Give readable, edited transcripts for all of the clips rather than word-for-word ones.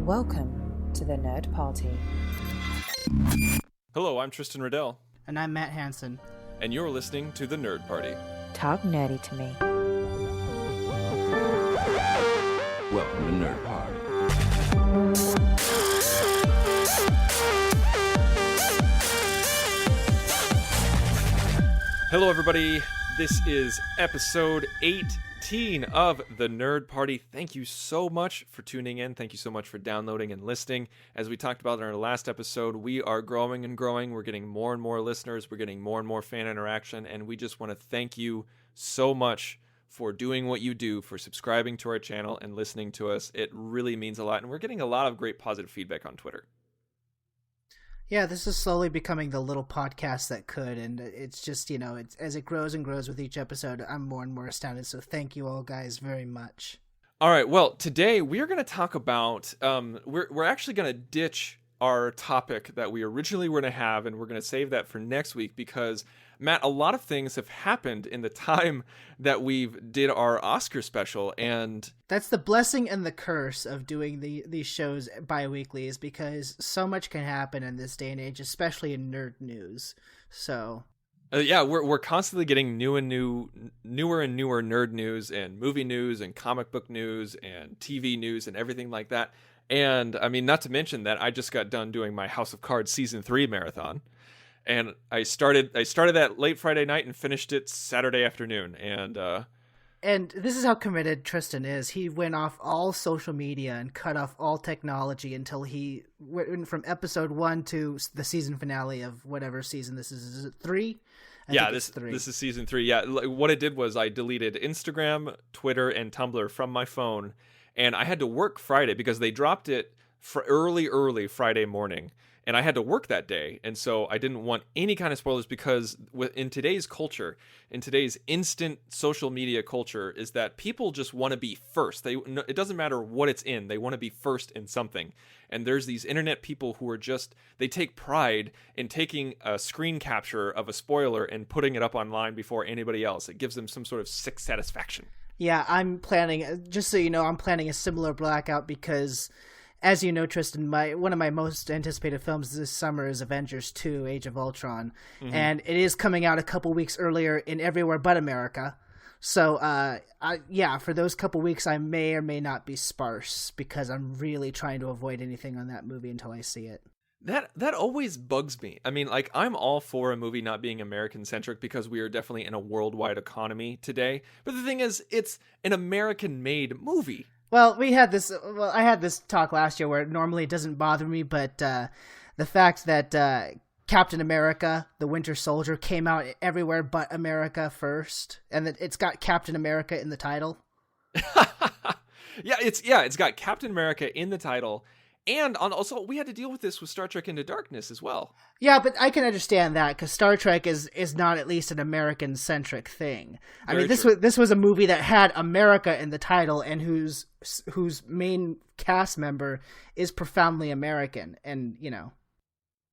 Welcome to the Nerd Party. Hello, I'm Tristan Riddell. And I'm Matt Hansen. And you're listening to the Nerd Party. Talk nerdy to me. Welcome to Nerd Party. Hello, everybody. This is episode 18 of the Nerd Party. Thank you so much for tuning in. Thank you so much for downloading and listening. As we talked about in our last episode, we are growing and growing. We're getting more and more listeners. We're getting more and more fan interaction. And we just want to thank you so much for doing what you do, for subscribing to our channel and listening to us. It really means a lot. And we're getting a lot of great positive feedback on Twitter. Yeah, this is slowly becoming the little podcast that could, and it's just, as it grows and grows with each episode, I'm more and more astounded, so thank you all guys very much. All right, well, today we are going to talk about, we're actually going to ditch our topic that we originally were going to have, and we're going to save that for next week because, Matt, a lot of things have happened in the time that we've did our Oscar special, and that's the blessing and the curse of doing these shows bi-weekly, is because so much can happen in this day and age, especially in nerd news. So yeah, we're constantly getting newer and newer nerd news and movie news and comic book news and TV news and everything like that. And I mean, not to mention that I just got done doing my House of Cards season 3 marathon. And I started that late Friday night and finished it Saturday afternoon. And this is how committed Tristan is. He went off all social media and cut off all technology until he went from episode 1 to the season finale of whatever season this is. Is it 3? This is season 3. Yeah, what I did was I deleted Instagram, Twitter, and Tumblr from my phone. And I had to work Friday because they dropped it for early Friday morning. And I had to work that day. And so I didn't want any kind of spoilers because in today's culture, in today's instant social media culture, is that people just want to be first. It doesn't matter what it's in. They want to be first in something. And there's these internet people who are they take pride in taking a screen capture of a spoiler and putting it up online before anybody else. It gives them some sort of sick satisfaction. Yeah, I'm planning, just so you know, I'm planning a similar blackout because, as you know, Tristan, one of my most anticipated films this summer is Avengers 2, Age of Ultron. Mm-hmm. And it is coming out a couple weeks earlier in everywhere but America. So, for those couple weeks, I may or may not be sparse because I'm really trying to avoid anything on that movie until I see it. That always bugs me. I mean, like, I'm all for a movie not being American-centric because we are definitely in a worldwide economy today. But the thing is, it's an American-made movie. Well, I had this talk last year where it normally doesn't bother me, but the fact that Captain America, the Winter Soldier, came out everywhere but America first, and that it's got Captain America in the title. It's got Captain America in the title. And also, we had to deal with this with Star Trek Into Darkness as well. Yeah, but I can understand that because Star Trek is not at least an American-centric thing. I mean, this was a movie that had America in the title and whose main cast member is profoundly American, and you know.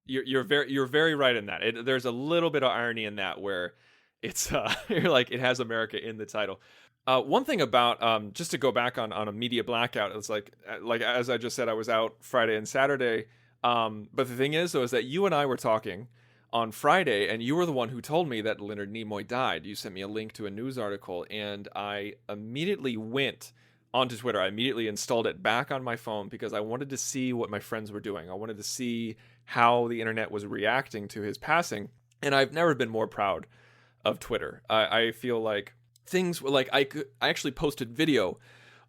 You're very right in that. There's a little bit of irony in that where it's you're like it has America in the title. One thing about, just to go back on a media blackout, it's like as I just said, I was out Friday and Saturday. But the thing is, though, is that you and I were talking on Friday, and you were the one who told me that Leonard Nimoy died. You sent me a link to a news article, and I immediately went onto Twitter. I immediately installed it back on my phone because I wanted to see what my friends were doing. I wanted to see how the internet was reacting to his passing. And I've never been more proud of Twitter. I feel like things were like I actually posted video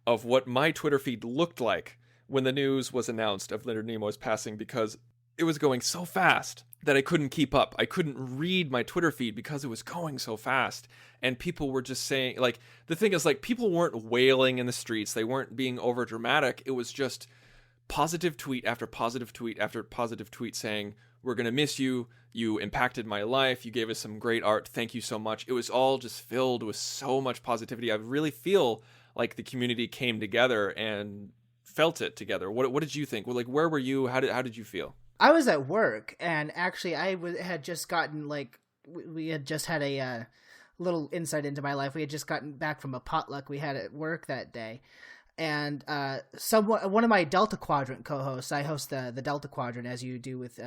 of what my Twitter feed looked like when the news was announced of Leonard Nimoy's passing because it was going so fast that I couldn't keep up. I couldn't read my Twitter feed because it was going so fast. And people were just saying, like, the thing is, like, people weren't wailing in the streets. They weren't being over dramatic. It was just positive tweet after positive tweet after positive tweet saying, we're going to miss you. You impacted my life. You gave us some great art. Thank you so much. It was all just filled with so much positivity. I really feel like the community came together and felt it together. What did you think? Well, like, where were you? How did you feel? I was at work, and actually had just gotten, like, we had just had a little insight into my life. We had just gotten back from a potluck we had at work that day. and one of my Delta Quadrant co-hosts, I host the Delta Quadrant, as you do with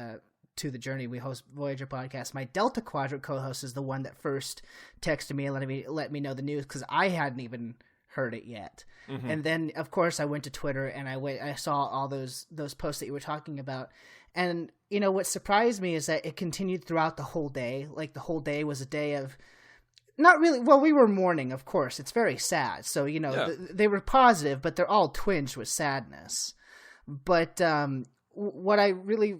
To the Journey. We host Voyager podcast. My Delta Quadrant co-host is the one that first texted me and let me know the news, because I hadn't even heard it yet. Mm-hmm. And then, of course, I went to Twitter and I saw all those posts that you were talking about. And, you know, what surprised me is that it continued throughout the whole day. Like, the whole day was a day of not really, well, we were mourning, of course. It's very sad. So, you know, they were positive, but they're all twinged with sadness. But what I really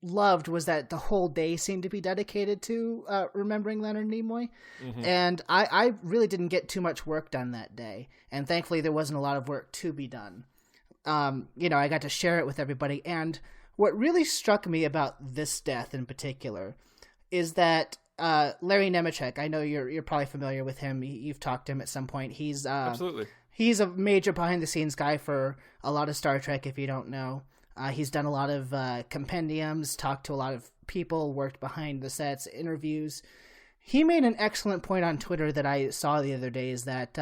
loved was that the whole day seemed to be dedicated to remembering Leonard Nimoy. Mm-hmm. And I really didn't get too much work done that day. And thankfully, there wasn't a lot of work to be done. You know, I got to share it with everybody. And what really struck me about this death in particular is that Larry Nemeczek, I know you're probably familiar with him. You've talked to him at some point. He's absolutely. He's a major behind-the-scenes guy for a lot of Star Trek, if you don't know. He's done a lot of compendiums, talked to a lot of people, worked behind the sets, interviews. He made an excellent point on Twitter that I saw the other day, is that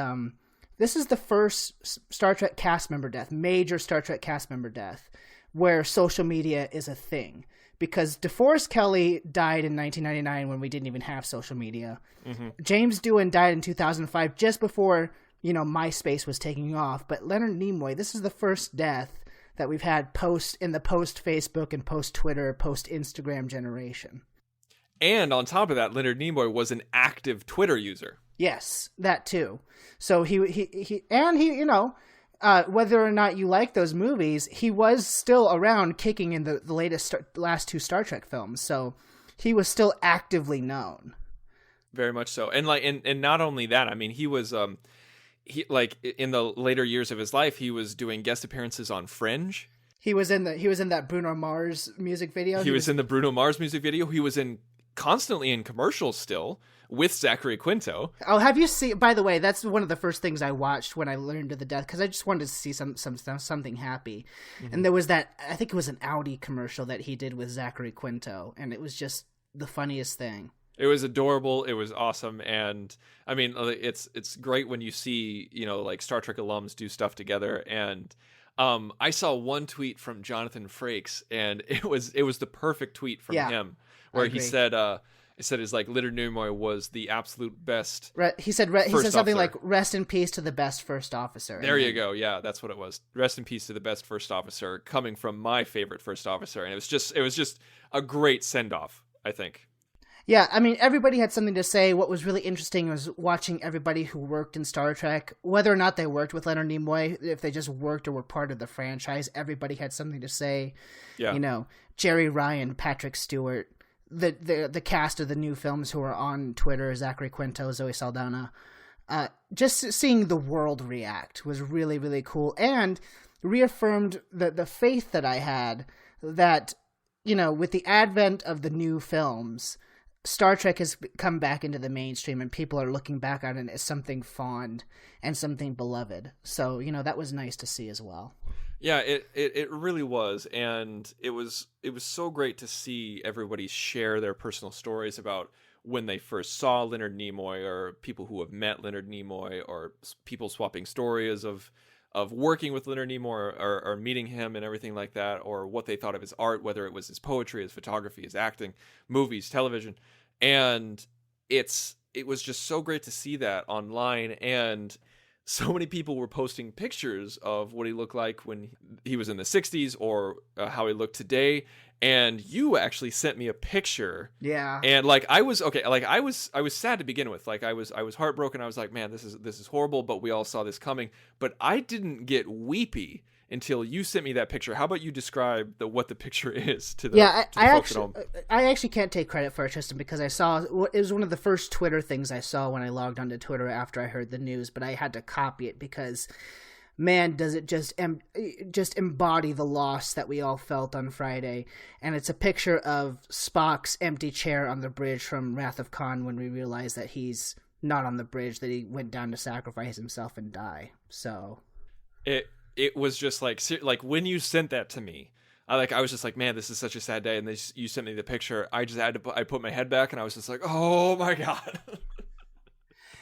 this is the first Star Trek cast member death, major Star Trek cast member death, where social media is a thing. Because DeForest Kelley died in 1999 when we didn't even have social media. Mm-hmm. James Doohan died in 2005, just before, you know, MySpace was taking off. But Leonard Nimoy, this is the first death that we've had in the post-Facebook and post-Twitter, post-Instagram generation. And on top of that, Leonard Nimoy was an active Twitter user. Yes, that too. So he you know, whether or not you like those movies, he was still around kicking in the last two Star Trek films. So he was still actively known. Very much so. And and not only that, I mean, he was he, like, in the later years of his life, he was doing guest appearances on Fringe. He was in that Bruno Mars music video. He was in the Bruno Mars music video. He was constantly in commercials still with Zachary Quinto. Oh, have you seen? By the way, that's one of the first things I watched when I learned of the death, because I just wanted to see something happy. Mm-hmm. And there was that, I think it was an Audi commercial that he did with Zachary Quinto, and it was just the funniest thing. It was adorable. It was awesome. And I mean, it's great when you see, you know, like Star Trek alums do stuff together. And I saw one tweet from Jonathan Frakes, and it was the perfect tweet from him, where he said, it's like Leonard Nimoy was the absolute best. He said something like, "Rest in peace to the best first officer." There you go. Yeah, that's what it was. Rest in peace to the best first officer, coming from my favorite first officer. And it was just a great send off, I think. Yeah, I mean, everybody had something to say. What was really interesting was watching everybody who worked in Star Trek, whether or not they worked with Leonard Nimoy, if they just worked or were part of the franchise, everybody had something to say. Yeah. You know, Jerry Ryan, Patrick Stewart, the cast of the new films who are on Twitter, Zachary Quinto, Zoe Saldana. Just seeing the world react was really, really cool, and reaffirmed the faith that I had that, you know, with the advent of the new films, Star Trek has come back into the mainstream, and people are looking back on it as something fond and something beloved. So, you know, that was nice to see as well. Yeah, it really was. And it was so great to see everybody share their personal stories about when they first saw Leonard Nimoy, or people who have met Leonard Nimoy, or people swapping stories of working with Leonard Nimoy or meeting him and everything like that, or what they thought of his art, whether it was his poetry, his photography, his acting, movies, television. And it was just so great to see that online. And so many people were posting pictures of what he looked like when he was in the 60s, or how he looked today. And you actually sent me a picture. Yeah. And like, I was sad to begin with. Like, I was heartbroken. I was like, man, this is horrible, but we all saw this coming. But I didn't get weepy until you sent me that picture. How about you describe what the picture is to the folks at home? I actually can't take credit for it, Tristan, because it was one of the first Twitter things I saw when I logged onto Twitter after I heard the news, but I had to copy it because, man, does it just embody the loss that we all felt on Friday. And it's a picture of Spock's empty chair on the bridge from Wrath of Khan, when we realize that he's not on the bridge, that he went down to sacrifice himself and die. So it was just like when you sent that to me, I was just like, man, this is such a sad day. And you sent me the picture. I put my head back, and I was just like, oh my God.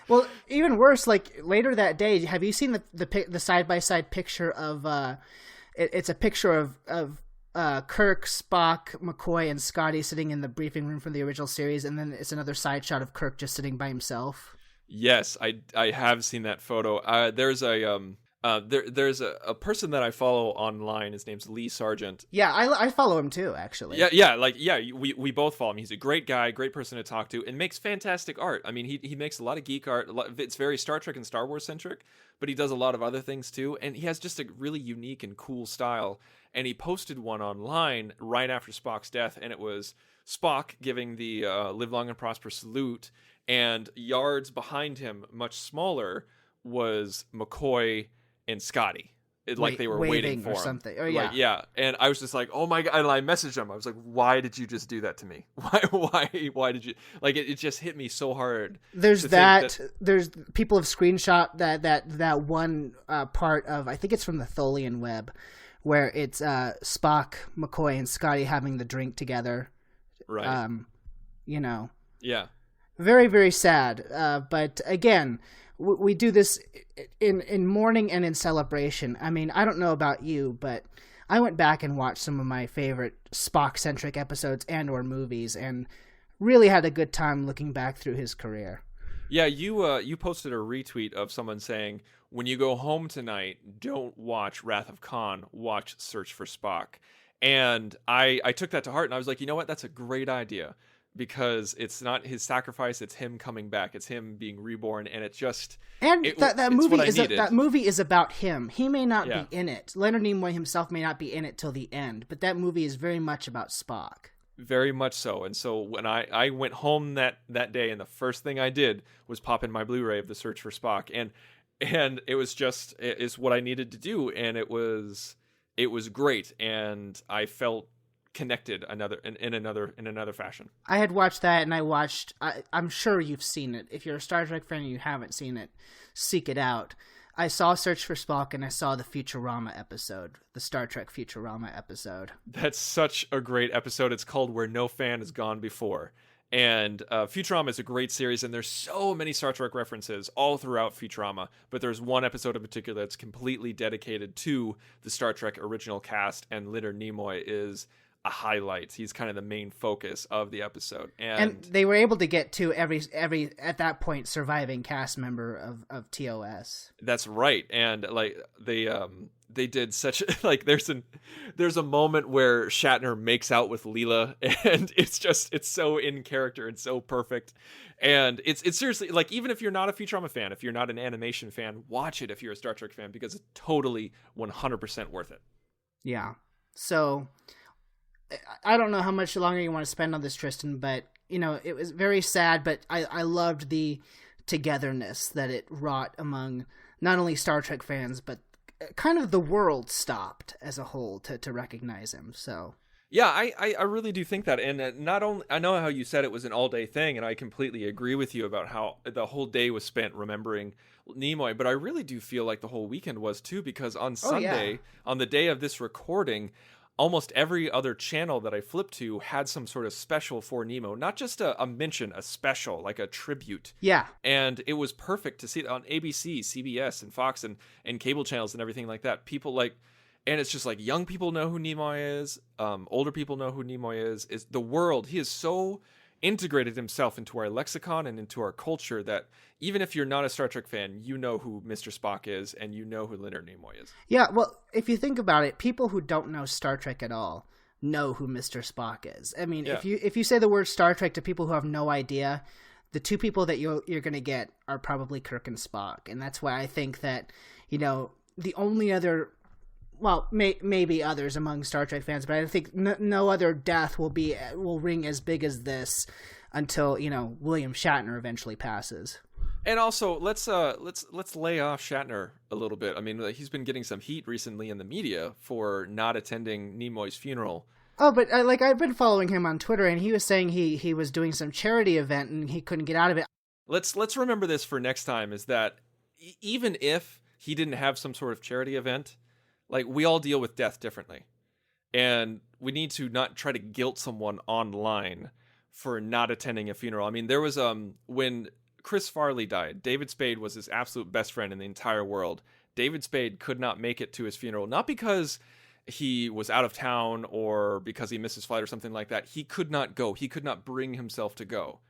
Well, even worse, like later that day, have you seen the side by side picture of it's a picture of Kirk, Spock, McCoy, and Scotty sitting in the briefing room from the original series, and then it's another side shot of Kirk just sitting by himself. Yes, I have seen that photo. There's a person that I follow online. His name's Lee Sargent. Yeah, I follow him too, actually. Yeah. We both follow him. He's a great guy, great person to talk to, and makes fantastic art. I mean, he makes a lot of geek art. It's very Star Trek and Star Wars centric, but he does a lot of other things too. And he has just a really unique and cool style. And he posted one online right after Spock's death, and it was Spock giving the "Live Long and Prosper" salute, and yards behind him, much smaller, was McCoy and Scotty. Like they were waiting for or him. Something. Oh yeah, like, yeah. And I was just like, oh my god! And I messaged him. I was like, why did you just do that to me? Why did you? Like it just hit me so hard. There's that. There's people have screenshot that one part of, I think it's from the Tholian web, where it's Spock, McCoy, and Scotty having the drink together. Right. Yeah. Very, very sad. But again, we do this in mourning and in celebration. I mean, I don't know about you, but I went back and watched some of my favorite Spock-centric episodes and or movies, and really had a good time looking back through his career. Yeah, you posted a retweet of someone saying, when you go home tonight, don't watch Wrath of Khan, watch Search for Spock. And I took that to heart, and I was like, you know what? That's a great idea, because it's not his sacrifice, it's him coming back, it's him being reborn, and it's just... And that movie is about him. He may not be in it. Leonard Nimoy himself may not be in it till the end, but that movie is very much about Spock. Very much so. And so when I went home that day, and the first thing I did was pop in my Blu-ray of The Search for Spock, and it was just is what I needed to do, and it was great, and I felt connected in another fashion. I had watched that, and I'm sure you've seen it. If you're a Star Trek fan and you haven't seen it, seek it out. I saw Search for Spock, and I saw the Futurama episode, the Star Trek Futurama episode. That's such a great episode. It's called Where No Fan Has Gone Before. And Futurama is a great series, and there's so many Star Trek references all throughout Futurama, but there's one episode in particular that's completely dedicated to the Star Trek original cast, and Leonard Nimoy is a highlight. He's kind of the main focus of the episode. And they were able to get to every at that point surviving cast member of TOS. That's right. And like they did such like there's a moment where Shatner makes out with Leela, and it's so in character and so perfect. And it's seriously, like, even if you're not a Futurama fan, if you're not an animation fan, watch it if you're a Star Trek fan, because it's totally 100% worth it. Yeah. So I don't know how much longer you want to spend on this, Tristan, but it was very sad, but I loved the togetherness that it wrought among not only Star Trek fans, but kind of the world stopped as a whole to recognize him. So yeah, I really do think that. And not only, I know how you said it was an all-day thing, and I completely agree with you about how the whole day was spent remembering Nimoy, but I really do feel like the whole weekend was too, because on Sunday, on the day of this recording, almost every other channel that I flipped to had some sort of special for Nemo, not just a mention, a special, like a tribute. Yeah. And it was perfect to see it on ABC, CBS, and Fox, and cable channels and everything like that. People like, and it's just like young people know who Nimoy is, older people know who Nimoy is the world. He is so integrated himself into our lexicon and into our culture that even if you're not a Star Trek fan, you know who Mr. Spock is, and you know who Leonard Nimoy is. Yeah, well, if you think about it, people who don't know Star Trek at all know who Mr. Spock is. I mean, if you say the word Star Trek to people who have no idea, the two people that you're going to get are probably Kirk and Spock, and that's why I think that the only other, well, maybe others among Star Trek fans, but I think no other death will ring as big as this until William Shatner eventually passes. And also, let's lay off Shatner a little bit. I mean, he's been getting some heat recently in the media for not attending Nimoy's funeral. Oh, but I've been following him on Twitter, and he was saying he was doing some charity event and he couldn't get out of it. Let's remember this for next time, is that even if he didn't have some sort of charity event, like, we all deal with death differently, and we need to not try to guilt someone online for not attending a funeral. I mean, there was when Chris Farley died. David Spade was his absolute best friend in the entire world. David Spade could not make it to his funeral, not because he was out of town or because he missed his flight or something like that. He could not go. He could not bring himself to go.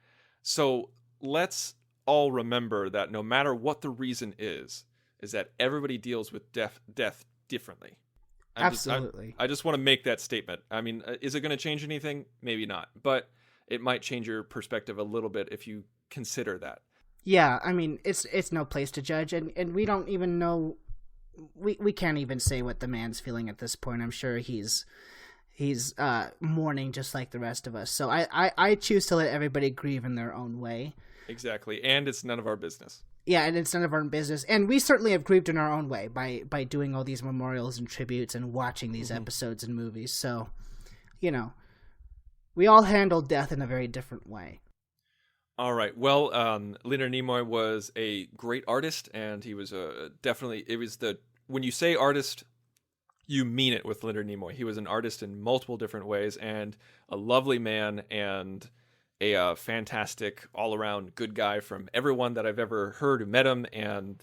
So let's all remember that no matter what the reason is that everybody deals with death differently. Absolutely. I just want to make that statement. I mean, is it going to change anything? Maybe not, but it might change your perspective a little bit if you consider that. Yeah, I mean, it's no place to judge, and we don't even know. We can't even say what the man's feeling at this point. I'm sure he's mourning just like the rest of us. So I choose to let everybody grieve in their own way. Exactly, and it's none of our business. Yeah, and it's none of our business. And we certainly have grieved in our own way by doing all these memorials and tributes and watching these episodes and movies. So, we all handle death in a very different way. All right. Well, Leonard Nimoy was a great artist, and he was when you say artist, you mean it with Leonard Nimoy. He was an artist in multiple different ways, and a lovely man, and a fantastic all-around good guy from everyone that I've ever heard who met him, and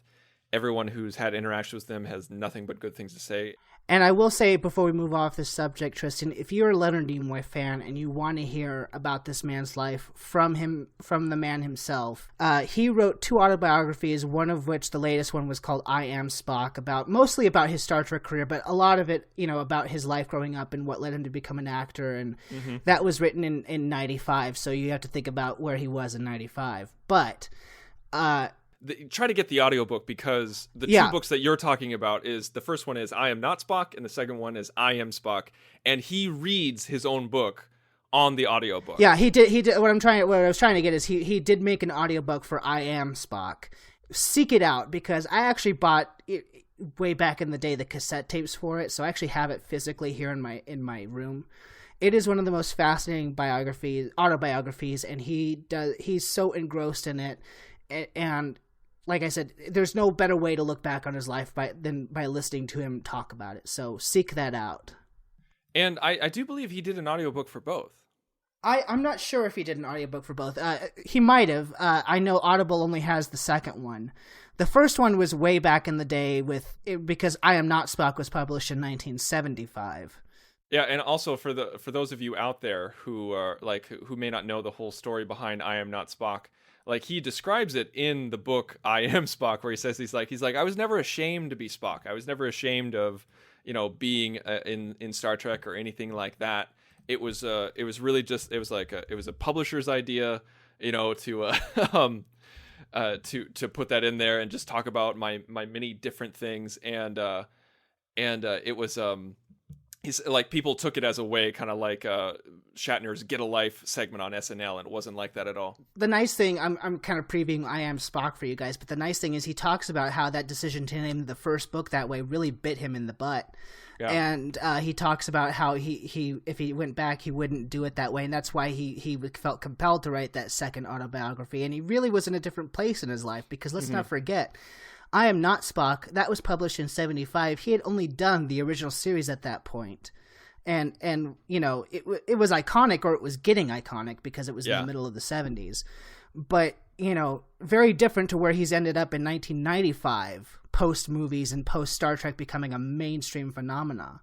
everyone who's had interactions with him has nothing but good things to say. And I will say, before we move off this subject, Tristan, if you're a Leonard Nimoy fan and you want to hear about this man's life from the man himself, he wrote 2 autobiographies, one of which, the latest one, was called I Am Spock, mostly about his Star Trek career, but a lot of it, about his life growing up and what led him to become an actor, and that was written in 95, so you have to think about where he was in 95. But try to get the audiobook, because the 2 books that you're talking about is, the first one is I Am Not Spock, and the second one is I Am Spock, and he reads his own book on the audiobook. Yeah, he did. What I was trying to get is he did make an audiobook for I Am Spock. Seek it out, because I actually bought it way back in the day the cassette tapes for it, so I actually have it physically here in my room. It is one of the most fascinating autobiographies, and he's so engrossed in it, and like I said, there's no better way to look back on his life than by listening to him talk about it. So seek that out. And I do believe he did an audiobook for both. I'm not sure if he did an audiobook for both. He might have. I know Audible only has the second one. The first one was way back in the day because I Am Not Spock was published in 1975. Yeah, and also for those of you out there who are who may not know the whole story behind I Am Not Spock, he describes it in the book I Am Spock, where he says he's like I was never ashamed to be Spock. I was never ashamed of being in Star Trek or anything like that. It was really just it was a publisher's idea, to put that in there and just talk about my many different things, and it was he's people took it as a way, kind of like Shatner's Get a Life segment on SNL, and it wasn't like that at all. The nice thing, I'm kind of previewing I Am Spock for you guys, but the nice thing is he talks about how that decision to name the first book that way really bit him in the butt. Yeah. And he talks about how he if he went back, he wouldn't do it that way, and that's why he felt compelled to write that second autobiography, and he really was in a different place in his life, because let's not forget, I Am Not Spock, that was published in 75. He had only done the original series at that point. And it was iconic, or it was getting iconic, because it was in the middle of the 70s. But, very different to where he's ended up in 1995, post-movies and post-Star Trek becoming a mainstream phenomena.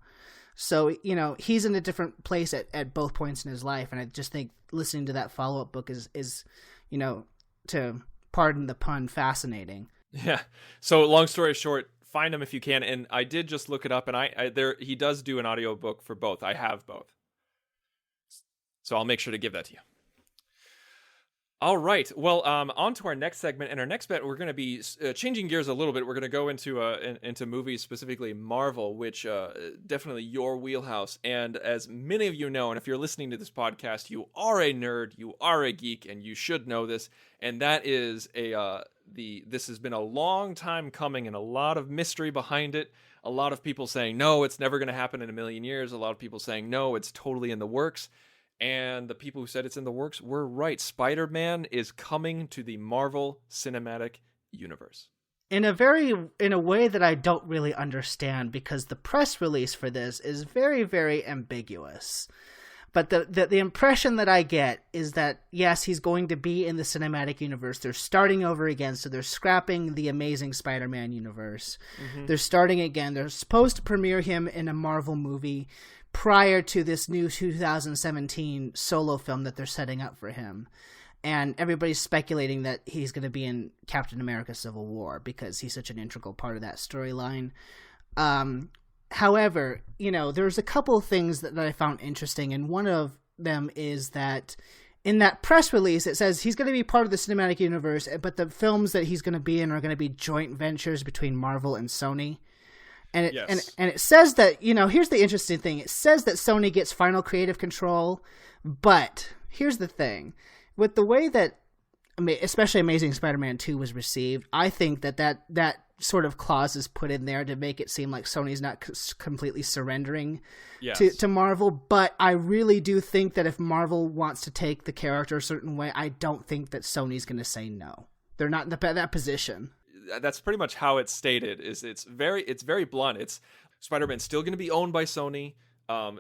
So, he's in a different place at both points in his life. And I just think listening to that follow-up book is to pardon the pun, fascinating. Yeah. So long story short, find him if you can. And I did just look it up, and he does do an audiobook for both. I have both. So I'll make sure to give that to you. All right. Well, on to our next segment. And our next bit, we're going to be changing gears a little bit. We're going to go into movies, specifically Marvel, which definitely your wheelhouse. And as many of you know, and if you're listening to this podcast, you are a nerd, you are a geek, and you should know this. And that is this has been a long time coming, and a lot of mystery behind it. A lot of people saying, no, it's never going to happen in a million years. A lot of people saying, no, it's totally in the works. And the people who said it's in the works were right. Spider-Man is coming to the Marvel Cinematic Universe. In a way that I don't really understand, because the press release for this is very, very ambiguous. But the impression that I get is that, yes, he's going to be in the cinematic universe. They're starting over again, so they're scrapping the Amazing Spider-Man universe. Mm-hmm. They're starting again. They're supposed to premiere him in a Marvel movie prior to this new 2017 solo film that they're setting up for him. And everybody's speculating that he's going to be in Captain America Civil War because he's such an integral part of that storyline. However, there's a couple of things that I found interesting, and one of them is that in that press release, it says he's going to be part of the cinematic universe, but the films that he's going to be in are going to be joint ventures between Marvel and Sony. And it says that, here's the interesting thing. It says that Sony gets final creative control, but here's the thing. With the way that, especially Amazing Spider-Man 2 was received, I think that sort of clause is put in there to make it seem like Sony's not completely surrendering to Marvel. But I really do think that if Marvel wants to take the character a certain way, I don't think that Sony's going to say no. They're not in that position. That's pretty much how it's stated. It's very blunt. It's Spider-Man's still going to be owned by Sony.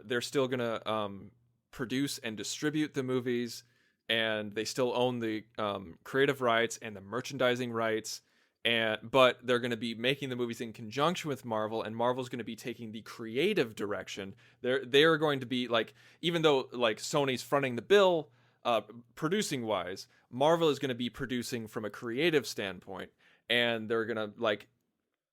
They're still going to produce and distribute the movies, and they still own the creative rights and the merchandising rights. But they're going to be making the movies in conjunction with Marvel, and Marvel's going to be taking the creative direction. They're going to be even though Sony's fronting the bill, producing wise, Marvel is going to be producing from a creative standpoint. And they're going to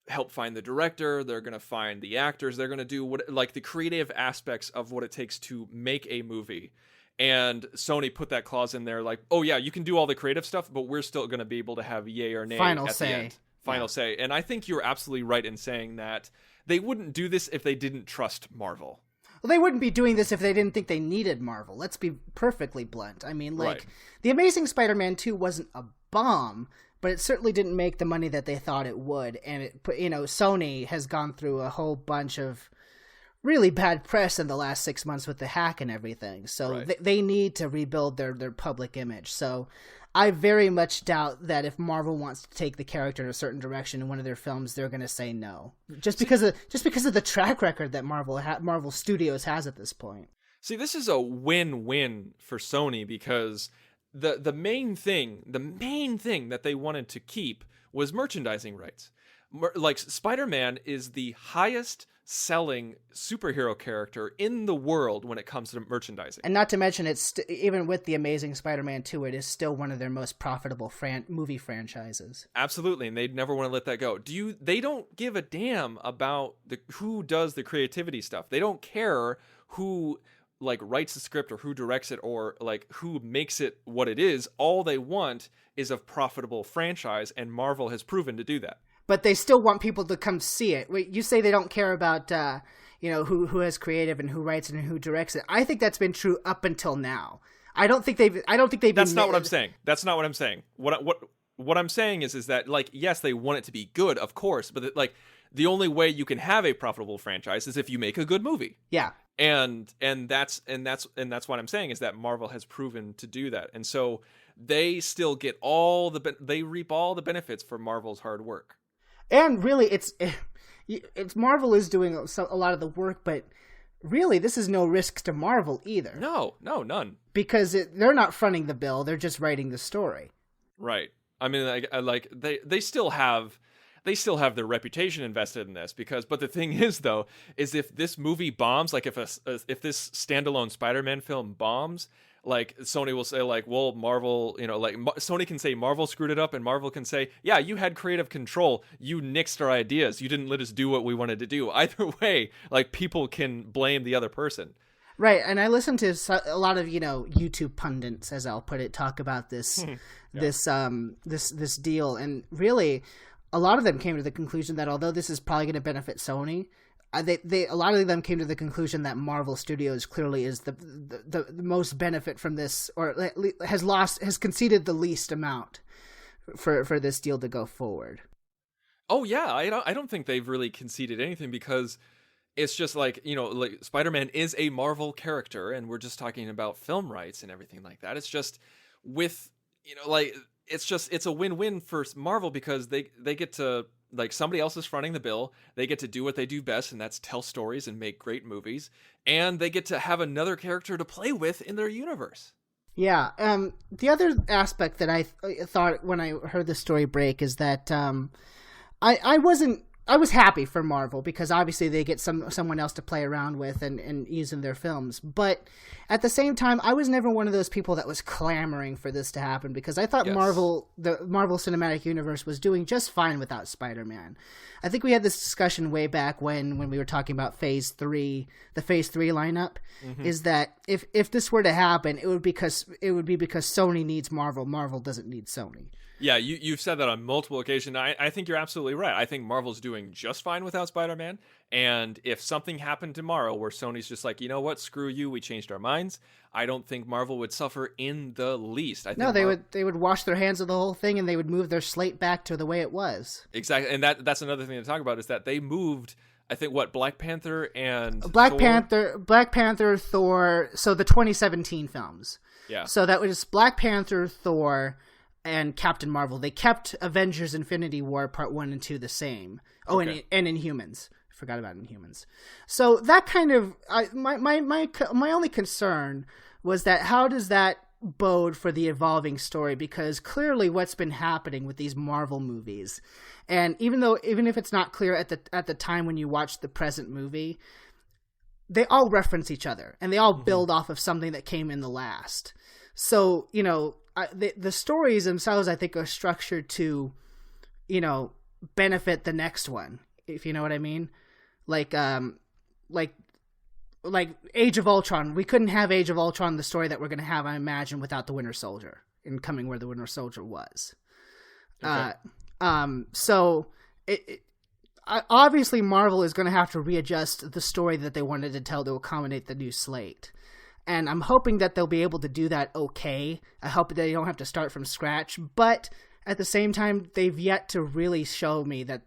help find the director. They're going to find the actors. They're going to do the creative aspects of what it takes to make a movie. And Sony put that clause in there oh yeah, you can do all the creative stuff, but we're still going to be able to have yay or nay final at say. The end. Final say. And I think you're absolutely right in saying that they wouldn't do this if they didn't trust Marvel. Well, they wouldn't be doing this if they didn't think they needed Marvel. Let's be perfectly blunt. I mean, right. The Amazing Spider-Man 2 wasn't a bomb, but it certainly didn't make the money that they thought it would. And Sony has gone through a whole bunch of really bad press in the last 6 months with the hack and everything. So right. they need to rebuild their public image. So I very much doubt that if Marvel wants to take the character in a certain direction in one of their films, they're going to say no. Just because of the track record that Marvel Studios has at this point. See, this is a win-win for Sony because the main thing that they wanted to keep was merchandising rights. Spider-Man is the highest selling superhero character in the world when it comes to merchandising. And not to mention, it's even with the Amazing Spider-Man 2, it is still one of their most profitable movie franchises. Absolutely, and they'd never want to let that go. They don't give a damn about who does the creativity stuff. They don't care who writes the script or who directs it or who makes it what it is. All they want is a profitable franchise, and Marvel has proven to do that. But they still want people to come see it. Wait, you say they don't care about who has creative and who writes it and who directs it. I think that's been true up until now. I don't think they've. That's not what I'm saying. That's not what I'm saying. What I'm saying is that yes, they want it to be good, of course, but the only way you can have a profitable franchise is if you make a good movie. Yeah. And that's what I'm saying is that Marvel has proven to do that, and so they still get they reap all the benefits for Marvel's hard work. And really, it's Marvel is doing a lot of the work, but really, this is no risk to Marvel either. No, none. Because they're not fronting the bill; they're just writing the story. Right. I mean, they still have their reputation invested in this but the thing is though, is if this movie bombs, if this standalone Spider-Man film bombs, Sony will say well, Marvel, Sony can say Marvel screwed it up, and Marvel can say, yeah, you had creative control, you nixed our ideas, you didn't let us do what we wanted to do. Either way, people can blame the other person. Right, and I listened to a lot of YouTube pundits, as I'll put it, talk about this this deal, and really, a lot of them came to the conclusion that although this is probably going to benefit Sony, a lot of them came to the conclusion that Marvel Studios clearly is the most benefit from this, or has conceded the least amount for this deal to go forward. Oh yeah, I don't think they've really conceded anything, because it's just Spider-Man is a Marvel character, and we're just talking about film rights and everything like that. It's just it's a win-win for Marvel, because they get to like somebody else is fronting the bill. They get to do what they do best, and that's tell stories and make great movies. And they get to have another character to play with in their universe. Yeah. The other aspect that I thought when I heard the story break is that I was happy for Marvel because obviously they get someone else to play around with and use in their films. But at the same time, I was never one of those people that was clamoring for this to happen because I thought Yes. the Marvel Cinematic Universe was doing just fine without Spider-Man. I think we had this discussion way back when we were talking about Phase 3, the Phase 3 lineup, is that if this were to happen, it would be because Sony needs Marvel. Marvel doesn't need Sony. Yeah, you've said that on multiple occasions. I think you're absolutely right. I think Marvel's doing just fine without Spider-Man. And if something happened tomorrow where Sony's just like, you know what, screw you, we changed our minds, I don't think Marvel would suffer in the least. I think they would wash their hands of the whole thing and they would move their slate back to the way it was. Exactly, and that's another thing to talk about is that they moved. I think Black Panther and Black Thor? Panther, Thor. So the 2017 films. Yeah. So that was Black Panther, Thor, and Captain Marvel. They kept Avengers: Infinity War Part 1 and 2 the same. Oh, Okay. and Inhumans. I forgot about Inhumans. So that kind of my only concern was that how does that bode for the evolving story? Because clearly what's been happening with these Marvel movies, and even if it's not clear at the time when you watch the present movie, they all reference each other and they all build off of something that came in the last. So, the stories themselves, I think, are structured to, benefit the next one, if you know what I mean. Like Age of Ultron. We couldn't have Age of Ultron, the story that we're going to have, I imagine, without the Winter Soldier and coming where the Winter Soldier was. Okay. So obviously Marvel is going to have to readjust the story that they wanted to tell to accommodate the new slate. And I'm hoping that they'll be able to do that okay. I hope that they don't have to start from scratch. But at the same time, they've yet to really show me that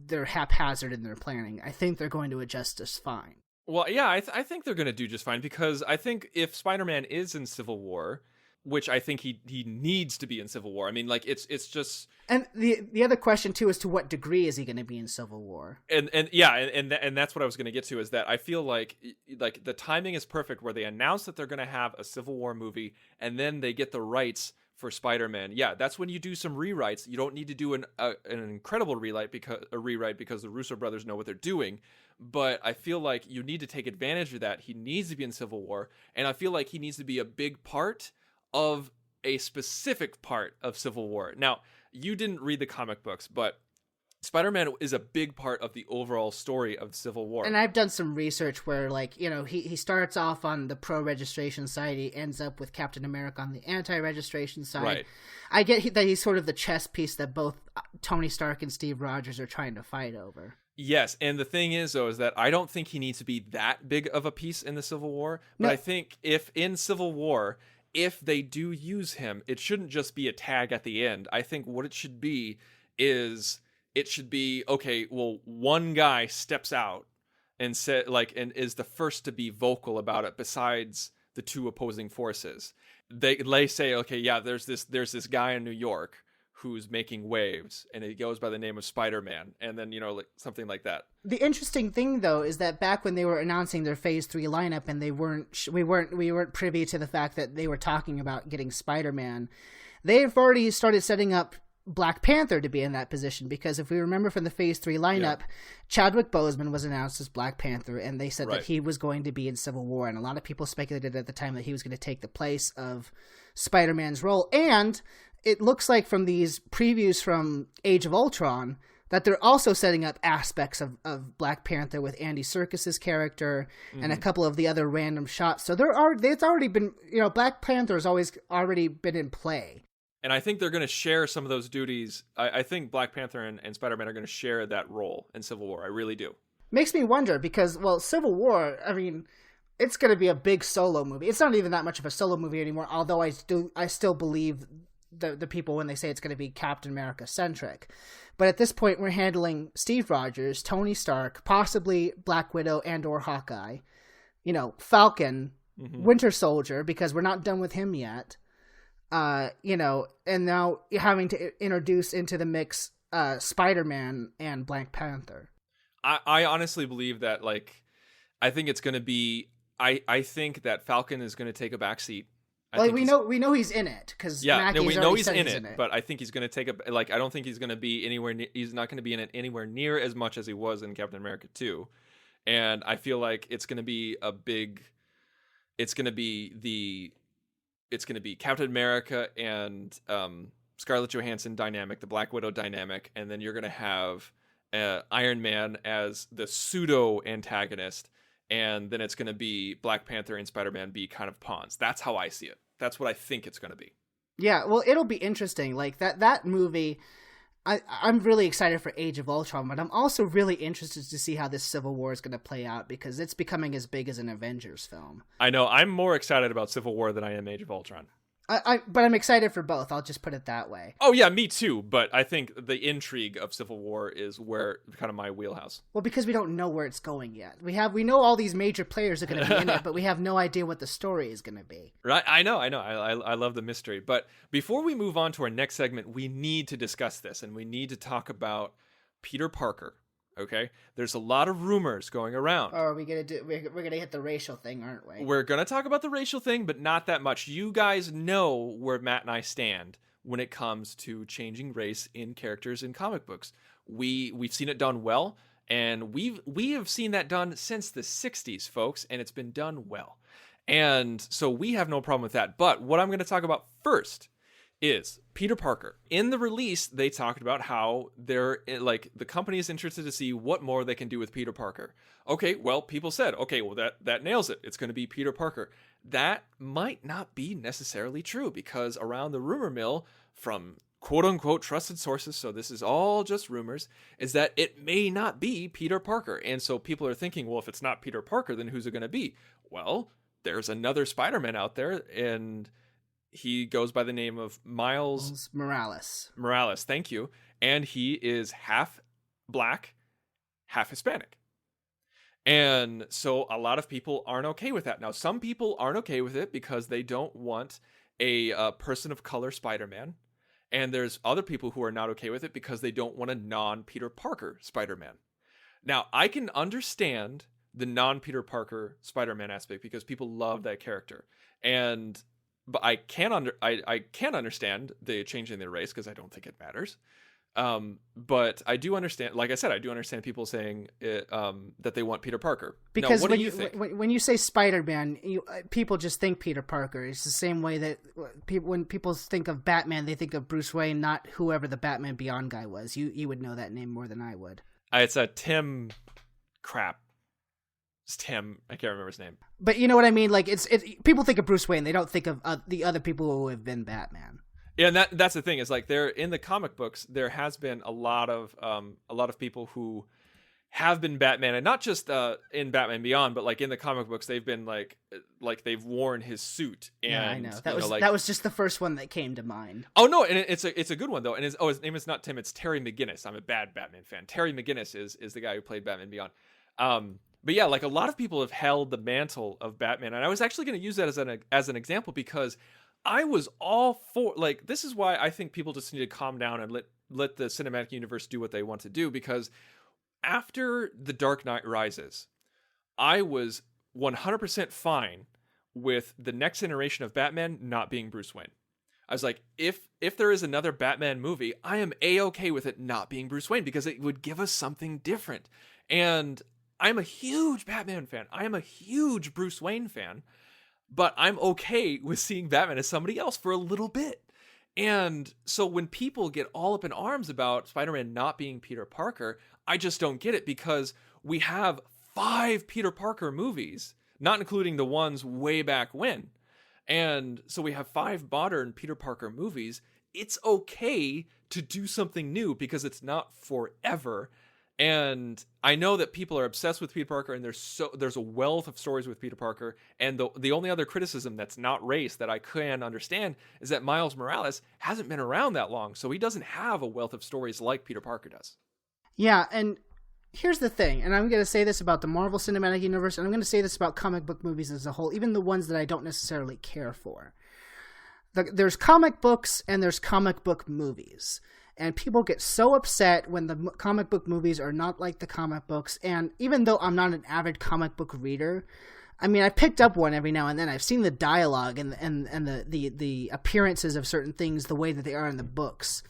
they're haphazard in their planning. I think they're going to adjust just fine. Well, yeah, I think they're going to do just fine because I think if Spider-Man is in Civil War, which I think he needs to be in Civil War. I mean, like it's just. And the other question too is to what degree is he going to be in Civil War? And that's what I was going to get to is that I feel like the timing is perfect where they announce that they're going to have a Civil War movie and then they get the rights for Spider-Man. Yeah, that's when you do some rewrites. You don't need to do an incredible rewrite because the Russo brothers know what they're doing. But I feel like you need to take advantage of that. He needs to be in Civil War, and I feel like he needs to be a big part of a specific part of Civil War. Now, you didn't read the comic books, but Spider-Man is a big part of the overall story of Civil War. And I've done some research where, he starts off on the pro-registration side. He ends up with Captain America on the anti-registration side. Right. I get that he's sort of the chess piece that both Tony Stark and Steve Rogers are trying to fight over. Yes, and the thing is, though, is that I don't think he needs to be that big of a piece in the Civil War. But No. I think if in Civil War, if they do use him, it shouldn't just be a tag at the end. I think what it should be is okay, well, one guy steps out and and is the first to be vocal about it besides the two opposing forces. They say, okay, yeah, there's this guy in New York who's making waves and he goes by the name of Spider-Man, and then something like that. The interesting thing though is that back when they were announcing their Phase 3 lineup and we weren't privy to the fact that they were talking about getting Spider-Man, they've already started setting up Black Panther to be in that position, because if we remember from the Phase 3 lineup, Chadwick Boseman was announced as Black Panther, and they said that he was going to be in Civil War, and a lot of people speculated at the time that he was going to take the place of Spider-Man's role. And it looks like from these previews from Age of Ultron that they're also setting up aspects of Black Panther with Andy Serkis's character and a couple of the other random shots. So it's already been, Black Panther has always already been in play. And I think they're going to share some of those duties. I think Black Panther and Spider-Man are going to share that role in Civil War. I really do. Makes me wonder because, Civil War, I mean, it's going to be a big solo movie. It's not even that much of a solo movie anymore, although I still believe the people when they say it's going to be Captain America centric. But at this point, we're handling Steve Rogers, Tony Stark, possibly Black Widow and or Hawkeye, Falcon, Winter Soldier, because we're not done with him yet. And now having to introduce into the mix Spider-Man and Black Panther. I honestly believe that, like, I think it's going to be, I think that Falcon is going to take a back seat. We know he's in it because we know he's in it, but I think he's going to take I don't think he's going to be he's not going to be in it anywhere near as much as he was in Captain America 2. And I feel like it's going to be Captain America and Scarlett Johansson dynamic, the Black Widow dynamic, and then you're going to have Iron Man as the pseudo antagonist, and then it's going to be Black Panther and Spider-Man be kind of pawns. That's how I see it. That's what I think it's going to be. Yeah, well, it'll be interesting. Like that movie, I'm really excited for Age of Ultron, but I'm also really interested to see how this Civil War is going to play out because it's becoming as big as an Avengers film. I know. I'm more excited about Civil War than I am Age of Ultron. But I'm excited for both. I'll just put it that way. Oh yeah, me too. But I think the intrigue of Civil War is where kind of my wheelhouse. Well, because we don't know where it's going yet. We know all these major players are going to be in it, but we have no idea what the story is going to be. Right? I know. I love the mystery. But before we move on to our next segment, we need to discuss this, and we need to talk about Peter Parker. Okay, there's a lot of rumors going around. Oh, are we gonna do? We're gonna hit the racial thing, aren't we? We're gonna talk about the racial thing, but not that much. You guys know where Matt and I stand when it comes to changing race in characters in comic books. We've seen it done well, and we have seen that done since the 60s, folks, and it's been done well. And so we have no problem with that. But what I'm going to talk about first is Peter Parker. In the release, they talked about how the company is interested to see what more they can do with Peter Parker. Okay, well, people said, okay, well, that nails it. It's going to be Peter Parker. That might not be necessarily true because around the rumor mill from quote unquote trusted sources, so this is all just rumors, is that it may not be Peter Parker. And so people are thinking, well, if it's not Peter Parker, then who's it going to be? Well, there's another Spider-Man out there, and he goes by the name of Miles Morales. Morales, thank you. And he is half black, half Hispanic. And so a lot of people aren't okay with that. Now, some people aren't okay with it because they don't want a person of color Spider-Man. And there's other people who are not okay with it because they don't want a non-Peter Parker Spider-Man. Now, I can understand the non-Peter Parker Spider-Man aspect because people love that character. But I can't understand the changing the race because I don't think it matters. But I do understand, like I said, I do understand people saying that they want Peter Parker. Because now, what do you think? When you say Spider-Man, people just think Peter Parker. It's the same way that when people think of Batman, they think of Bruce Wayne, not whoever the Batman Beyond guy was. You would know that name more than I would. It's a Tim crap. It's Tim. I can't remember his name. But you know what I mean? Like it's people think of Bruce Wayne. They don't think of the other people who have been Batman. Yeah, and that's the thing is like there in the comic books there has been a lot of people who have been Batman, and not just in Batman Beyond, but like in the comic books they've been like they've worn his suit. And yeah, I know that was just the first one that came to mind. Oh no, and it's a good one though. And his name is not Tim, it's Terry McGinnis. I'm a bad Batman fan. Terry McGinnis is the guy who played Batman Beyond. But yeah, like a lot of people have held the mantle of Batman, and I was actually going to use that as an example because I was all for, like, this is why I think people just need to calm down and let the cinematic universe do what they want to do, because after The Dark Knight Rises, I was 100% fine with the next generation of Batman not being Bruce Wayne. I was like, if there is another Batman movie, I am A-okay with it not being Bruce Wayne because it would give us something different. And I'm a huge Batman fan. I am a huge Bruce Wayne fan, but I'm okay with seeing Batman as somebody else for a little bit. And so when people get all up in arms about Spider-Man not being Peter Parker, I just don't get it because we have 5 Peter Parker movies, not including the ones way back when. And so we have 5 modern Peter Parker movies. It's okay to do something new because it's not forever. And I know that people are obsessed with Peter Parker, and there's a wealth of stories with Peter Parker. And the only other criticism that's not race that I can understand is that Miles Morales hasn't been around that long, so he doesn't have a wealth of stories like Peter Parker does. Yeah, and here's the thing, and I'm going to say this about the Marvel Cinematic Universe, and I'm going to say this about comic book movies as a whole, even the ones that I don't necessarily care for. There's comic books and there's comic book movies. And people get so upset when the comic book movies are not like the comic books. And even though I'm not an avid comic book reader, I mean, I picked up one every now and then. I've seen the dialogue and the appearances of certain things the way that they are in the books.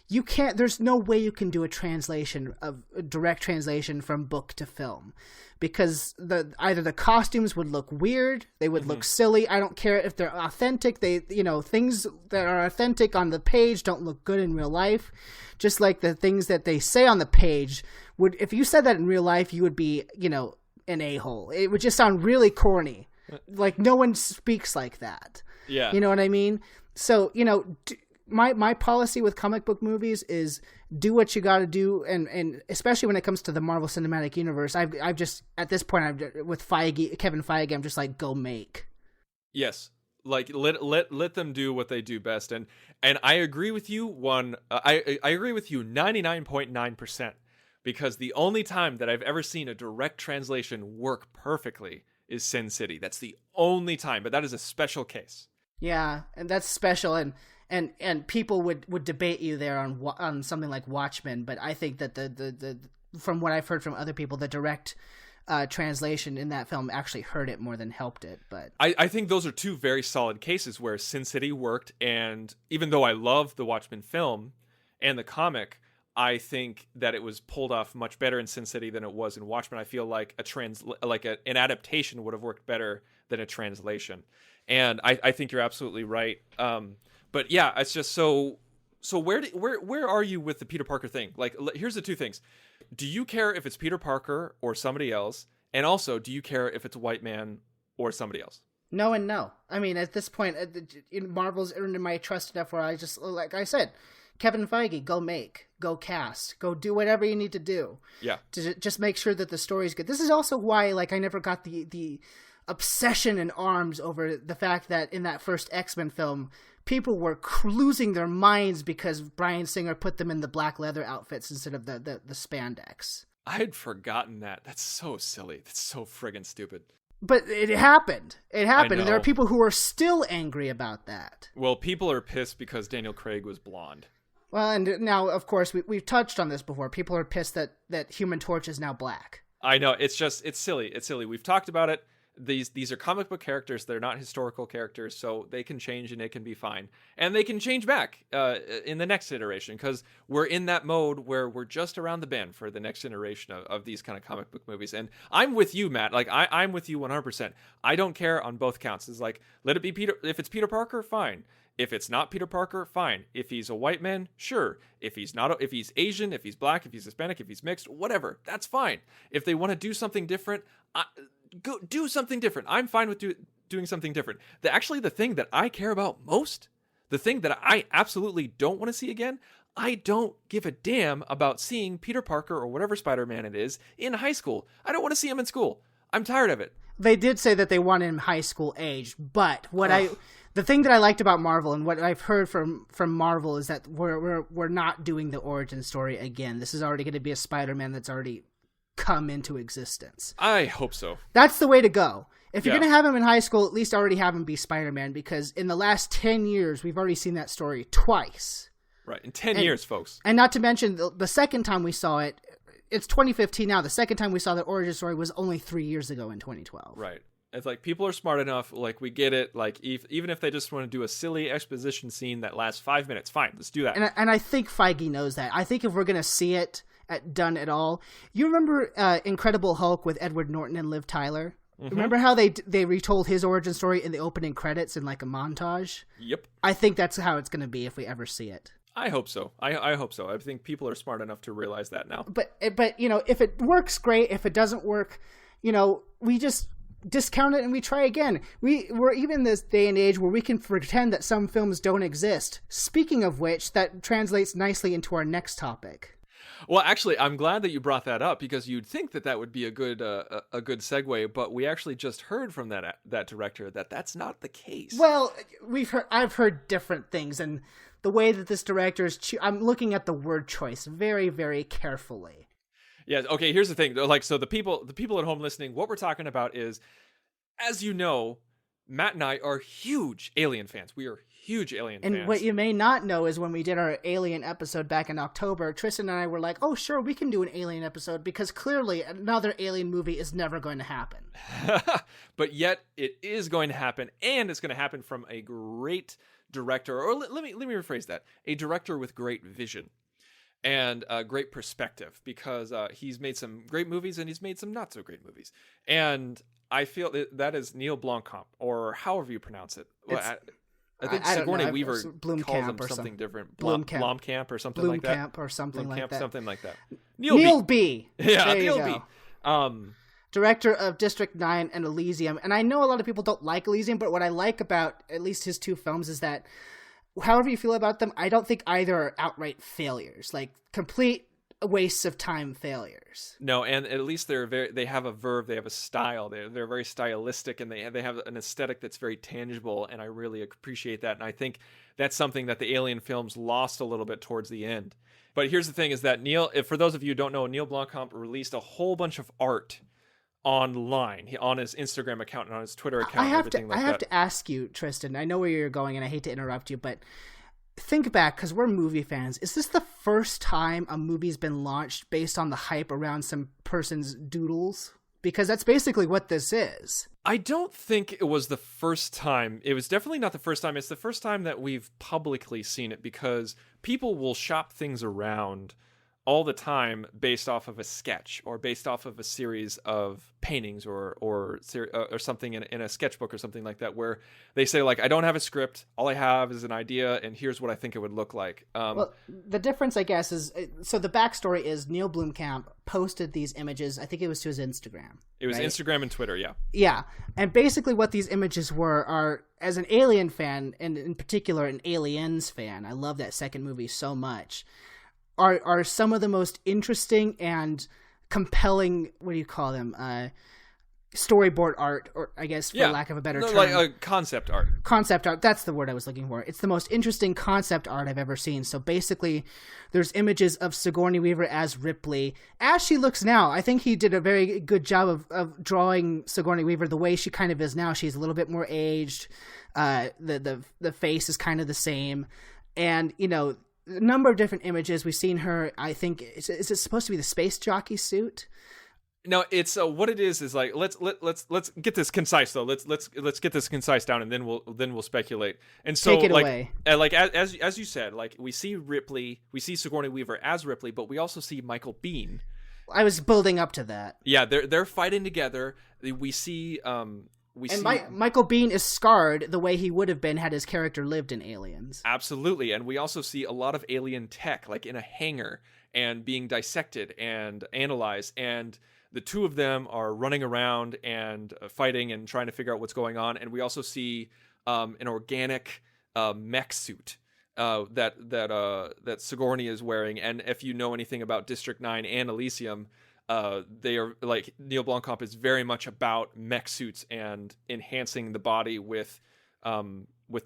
There's no way you can do a direct translation from book to film, because either the costumes would look weird, they would look silly. I don't care if they're authentic. Things that are authentic on the page don't look good in real life. Just like the things that they say on the page if you said that in real life, you would be, an a-hole. It would just sound really corny. Like no one speaks like that. Yeah. You know what I mean? So, my policy with comic book movies is do what you got to do, and especially when it comes to the Marvel Cinematic Universe, I've just at this point with Kevin Feige, I'm just like, go make. Yes, like let them do what they do best, and I agree with you. I agree with you 99.9%, because the only time that I've ever seen a direct translation work perfectly is Sin City. That's the only time, but that is a special case. Yeah, and that's special, and people would debate you there on something like Watchmen, but I think that the from what I've heard from other people, the direct translation in that film actually hurt it more than helped it. But I think those are two very solid cases where Sin City worked, and even though I love the Watchmen film and the comic, I think that it was pulled off much better in Sin City than it was in Watchmen. I feel like an adaptation would have worked better than a translation. And I think you're absolutely right. But yeah, it's just so where are you with the Peter Parker thing? Like, here's the two things. Do you care if it's Peter Parker or somebody else? And also, do you care if it's a white man or somebody else? No and no. I mean, at this point, Marvel's earned my trust enough where I just, like I said, Kevin Feige, go cast, go do whatever you need to do. Yeah. To just make sure that the story's good. This is also why, I never got the obsession in arms over the fact that in that first X-Men film, people were losing their minds because Bryan Singer put them in the black leather outfits instead of the spandex. I had forgotten that. That's so silly. That's so friggin' stupid. But it happened. It happened, and there are know. people who are still angry about that. Well, people are pissed because Daniel Craig was blonde. Well, and now, of course, we've touched on this before. People are pissed that Human Torch is now black. I know. It's silly. It's silly. We've talked about it. These are comic book characters. They're not historical characters, so they can change and it can be fine. And they can change back in the next iteration, because we're in that mode where we're just around the bend for the next iteration of these kind of comic book movies. And I'm with you, Matt. Like, I'm with you 100%. I don't care on both counts. It's like, let it be Peter. If it's Peter Parker, fine. If it's not Peter Parker, fine. If he's a white man, sure. If he's not, if he's Asian, if he's black, if he's Hispanic, if he's mixed, whatever, that's fine. If they want to do something different, go do something different. I'm fine with doing something different. The thing that I care about most, the thing that I absolutely don't want to see again, I don't give a damn about seeing Peter Parker or whatever Spider-Man it is in high school. I don't want to see him in school. I'm tired of it. They did say that they want him high school age, but the thing that I liked about Marvel and what I've heard from Marvel is that we're not doing the origin story again. This is already going to be a Spider-Man that's already come into existence. I hope so. That's the way to go. If you're going to have him in high school, at least already have him be Spider-Man, because in the last 10 years, we've already seen that story twice. Right, in 10 years, folks. And not to mention, the second time we saw it, it's 2015 now. The second time we saw the origin story was only 3 years ago in 2012. Right. It's like, people are smart enough, like, we get it. Like, even if they just want to do a silly exposition scene that lasts 5 minutes, fine, let's do that. And I think Feige knows that. I think if we're going to see it done at all, you remember Incredible Hulk with Edward Norton and Liv Tyler? Mm-hmm. Remember how they retold his origin story in the opening credits in like a montage? Yep. I think that's how it's going to be if we ever see it. I hope so. I hope so. I think people are smart enough to realize that now. But if it works, great. If it doesn't work, we just discount it and we try again. We're even in this day and age where we can pretend that some films don't exist. Speaking of which, that translates nicely into our next topic. Well, actually, I'm glad that you brought that up, because you'd think that would be a good segue, but we actually just heard from that director that that's not the case. Well, I've heard different things, and the way that this director is, I'm looking at the word choice very, very carefully. Yeah. Okay. Here's the thing. Like, so the people at home listening, what we're talking about is, as you know, Matt and I are huge Alien fans. We are huge Alien fans. And what you may not know is when we did our Alien episode back in October, Tristan and I were like, oh, sure, we can do an Alien episode because clearly another Alien movie is never going to happen. But yet it is going to happen, and it's going to happen from a great director, or let me rephrase that, a director with great vision and great perspective, because he's made some great movies and he's made some not so great movies. And I feel that is Neil Blomkamp, or however you pronounce it. I think Sigourney Weaver calls him something different. Blomkamp or something like that. Blomkamp or something like that. Something like that. Neil B. Yeah, there Neil you go. B. Director of District 9 and Elysium. And I know a lot of people don't like Elysium, but what I like about at least his two films is that, however you feel about them, I don't think either are outright failures. Like, complete wastes of time failures. No, and at least they have a verve, they have a style. They're very stylistic, and they have an aesthetic that's very tangible, and I really appreciate that. And I think that's something that the Alien films lost a little bit towards the end. But here's the thing, is that for those of you who don't know, Neil Blomkamp released a whole bunch of art online on his Instagram account and on his Twitter account. I have to ask you, Tristan, I know where you're going and I hate to interrupt you, but think back, because we're movie fans. Is this the first time a movie's been launched based on the hype around some person's doodles? Because that's basically what this is. I don't think it was the first time. It was definitely not the first time. It's the first time that we've publicly seen it, because people will shop things around all the time based off of a sketch or based off of a series of paintings or something in a sketchbook or something like that, where they say, like, I don't have a script, all I have is an idea, and here's what I think it would look like. Well, the difference, I guess, is, so the backstory is Neil Blomkamp posted these images, I think it was to his Instagram. It was right? Instagram and Twitter, yeah. Yeah, and basically what these images are, as an Alien fan, and in particular an Aliens fan, I love that second movie so much, are some of the most interesting and compelling, what do you call them, storyboard art, or I guess for lack of a better term. Like concept art. Concept art, that's the word I was looking for. It's the most interesting concept art I've ever seen. So basically, there's images of Sigourney Weaver as Ripley, as she looks now. I think he did a very good job of drawing Sigourney Weaver the way she kind of is now. She's a little bit more aged. The face is kind of the same. And, you know, a number of different images. We've seen her, I think, is it supposed to be the space jockey suit? No, it's what it is like, let's get this concise though. Let's get this concise down, and then we'll speculate. And so, take it like, away. Like as you said, like, we see Ripley, we see Sigourney Weaver as Ripley, but we also see Michael Biehn. I was building up to that. Yeah, they're fighting together. We see Michael Biehn is scarred the way he would have been had his character lived in Aliens. Absolutely. And we also see a lot of alien tech, like in a hangar, and being dissected and analyzed. And the two of them are running around and fighting and trying to figure out what's going on. And we also see an organic mech suit that Sigourney is wearing. And if you know anything about District 9 and Elysium, they are, like, Neil Blomkamp is very much about mech suits and enhancing the body with